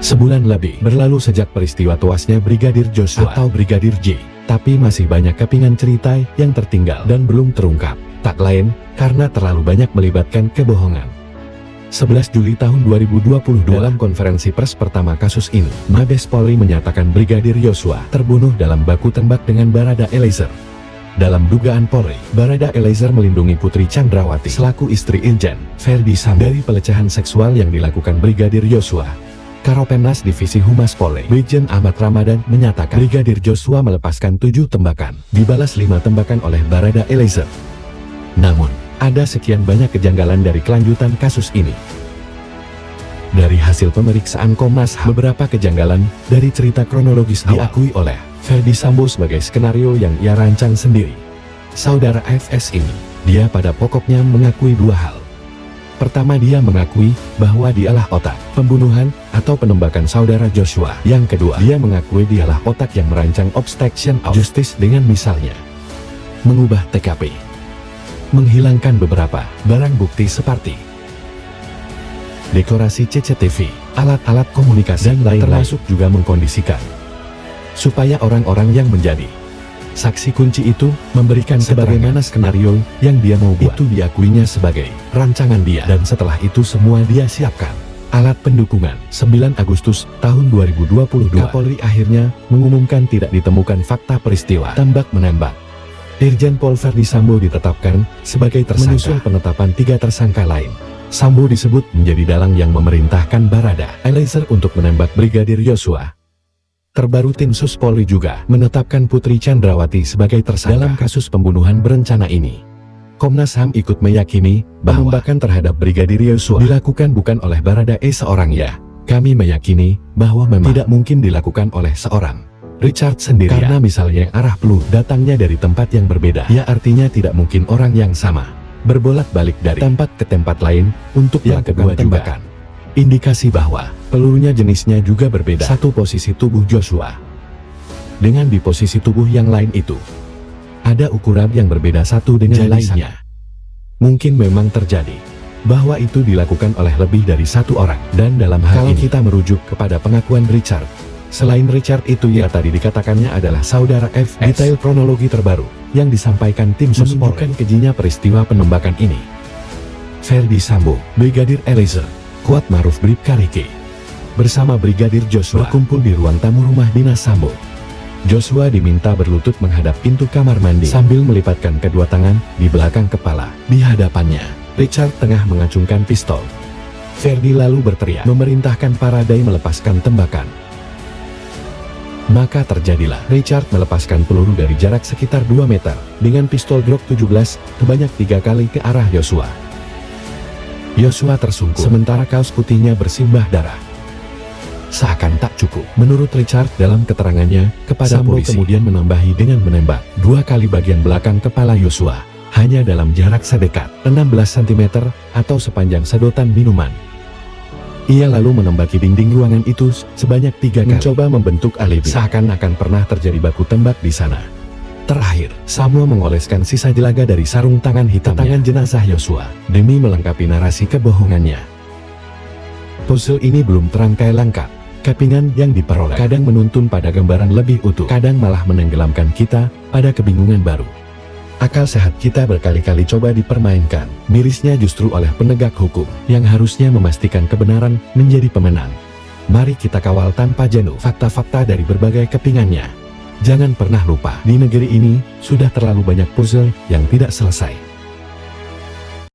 Sebulan lebih berlalu sejak peristiwa tewasnya Brigadir Joshua atau Brigadir J, tapi masih banyak kepingan cerita yang tertinggal dan belum terungkap. Tak lain karena terlalu banyak melibatkan kebohongan. 11 Juli tahun 2022 dalam konferensi pers pertama kasus ini, Mabes Polri menyatakan Brigadir Joshua terbunuh dalam baku tembak dengan Barada Eliezer. Dalam dugaan Polri, Barada Eliezer melindungi Putri Chandrawati selaku istri Irjen Verdi Sambo dari pelecehan seksual yang dilakukan Brigadir Joshua. Karopenmas Divisi Humas Polri, Brigjen Ahmad Ramadan menyatakan Brigadir Joshua melepaskan 7 tembakan, dibalas 5 tembakan oleh Barada Eliezer. Namun, ada sekian banyak kejanggalan dari kelanjutan kasus ini. Dari hasil pemeriksaan Komnas HAM, beberapa kejanggalan dari cerita kronologis diakui oleh Verdi Sambo sebagai skenario yang ia rancang sendiri. Saudara FS ini, dia pada pokoknya mengakui 2 hal. Pertama, dia mengakui bahwa dialah otak pembunuhan atau penembakan saudara Joshua. Yang kedua, dia mengakui dialah otak yang merancang obstruction of justice dengan misalnya mengubah TKP, menghilangkan beberapa barang bukti seperti dekorasi CCTV, alat-alat komunikasi, dan lain-lain, termasuk juga mengkondisikan supaya orang-orang yang menjadi saksi kunci itu memberikan sebagaimana skenario yang dia mau buat. Itu diakuinya sebagai rancangan dia, dan setelah itu semua dia siapkan alat pendukungan. 9 Agustus tahun 2022, Kapolri akhirnya mengumumkan tidak ditemukan fakta peristiwa tembak-menembak. Irjen Pol Verdi Sambo ditetapkan sebagai tersangka. Menyusul penetapan 3 tersangka lain, Sambo disebut menjadi dalang yang memerintahkan Barada Eliezer untuk menembak Brigadir Joshua. Terbaru tim Sus Polri juga menetapkan Putri Chandrawati sebagai tersangka dalam kasus pembunuhan berencana ini. Komnas HAM ikut meyakini bahwa penembakan terhadap Brigadir Joshua dilakukan bukan oleh Barada seorang ya. Kami meyakini bahwa memang tidak mungkin dilakukan oleh seorang Richard sendiri, karena misalnya arah peluru datangnya dari tempat yang berbeda, ya artinya tidak mungkin orang yang sama berbolak-balik dari tempat ke tempat lain untuk melakukan tembakan. Indikasi bahwa pelurunya jenisnya juga berbeda. Satu posisi tubuh Joshua dengan di posisi tubuh yang lain itu ada ukuran yang berbeda satu dengan lainnya. Mungkin memang terjadi bahwa itu dilakukan oleh lebih dari 1 orang. Dan dalam hal ini kita merujuk kepada pengakuan Richard. Selain Richard itu ya tadi dikatakannya adalah saudara FS. Detail kronologi terbaru yang disampaikan tim Sus menunjukkan kejinya peristiwa penembakan ini. Verdi Sambo, Brigadir Eliezer, Kuat Maruf Bribka Riki bersama Brigadir Joshua berkumpul di ruang tamu rumah dinas Sambo. Joshua diminta berlutut menghadap pintu kamar mandi sambil melipatkan kedua tangan di belakang kepala. Di hadapannya, Richard tengah mengacungkan pistol. Verdi lalu berteriak memerintahkan Paradai melepaskan tembakan. Maka terjadilah. Richard melepaskan peluru dari jarak sekitar 2 meter dengan pistol Glock 17 sebanyak 3 kali ke arah Joshua. Joshua tersungkur, sementara kaos putihnya bersimbah darah. Seakan tak cukup, menurut Richard dalam keterangannya kepada polisi, kemudian menambahi dengan menembak 2 kali bagian belakang kepala Joshua, hanya dalam jarak sedekat 16 cm atau sepanjang sedotan minuman. Ia lalu menembaki dinding ruangan itu sebanyak 3 kali, mencoba membentuk alibi seakan-akan pernah terjadi baku tembak di sana. Terakhir, Sambo mengoleskan sisa jelaga dari sarung tangan hitam tangan jenazah Joshua demi melengkapi narasi kebohongannya. Puzzle ini belum terangkai lengkap. Kepingan yang diperoleh kadang menuntun pada gambaran lebih utuh, kadang malah menenggelamkan kita pada kebingungan baru. Akal sehat kita berkali-kali coba dipermainkan, mirisnya justru oleh penegak hukum yang harusnya memastikan kebenaran menjadi pemenang. Mari kita kawal tanpa jenuh fakta-fakta dari berbagai kepingannya. Jangan pernah lupa, di negeri ini sudah terlalu banyak puzzle yang tidak selesai.